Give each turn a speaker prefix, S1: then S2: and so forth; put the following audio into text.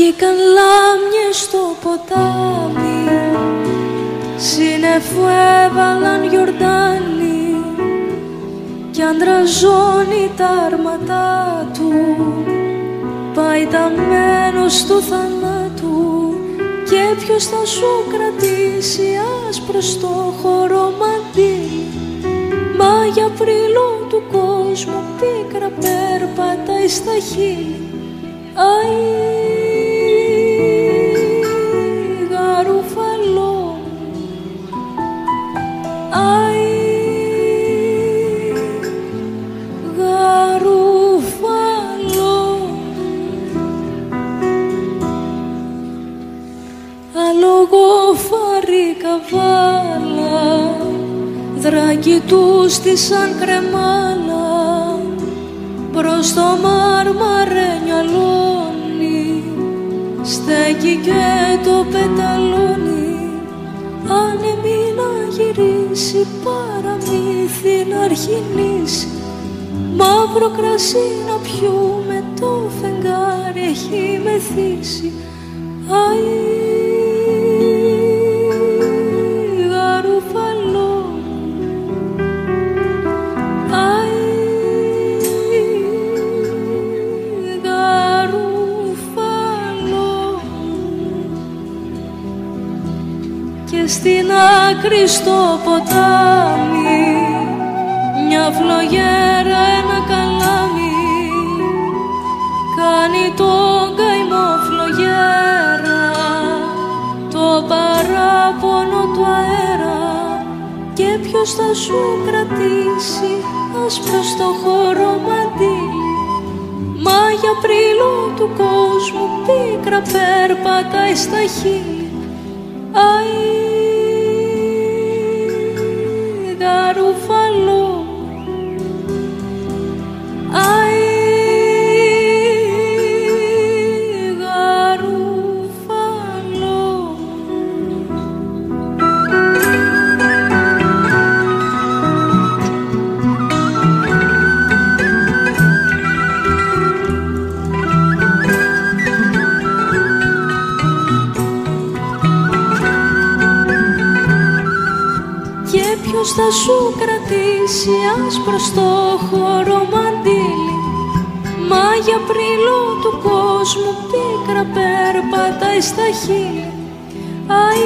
S1: βγήκαν λάμιες στο ποτάμι, σύννεφο έβαλαν γιορτάνι κι αντραζώνει τα άρματά του, πάει ταμένος του θανάτου. Και ποιος θα σου κρατήσει άσπρο στο χώρο μαντίλι, μα για πρίλο του κόσμου πίκρα περπατάει στα χείλη. Αϊ, γαρουφαλό, αϊ, γαρουφαλό. Αλογόφαρη καβάλα, δράκι του στήσαν κρεμάλα, προς το μάρμαρένιο αλόνι στέκει και το πεταλόνι. Άνεμη να γυρίσει, παραμύθι να αρχινήσει, μαύρο κρασί να πιούμε, το φεγγάρι έχει μεθύσει. Αϊ, γαρουφαλό, αϊ, γαρουφαλό. Και στην άκρη στο ποτάμι μια φλογέρα, ένα καλάμι, κάνει τον καημό φλογέρα, το παράπονο του αέρα. Και ποιος θα σου κρατήσει άσπρο στο χώρο μαντίλι, μα για πρίλο του κόσμου πίκρα περπατάει στα χείλη. Αϊ, γαρουφαλό, αϊ, γαρουφαλό. Ποιος θα σου κρατήσει άσπρο στο χώρο μαντίλι, μα για πρίλο του κόσμου πίκρα περπατάει στα χείλη. Αϊ,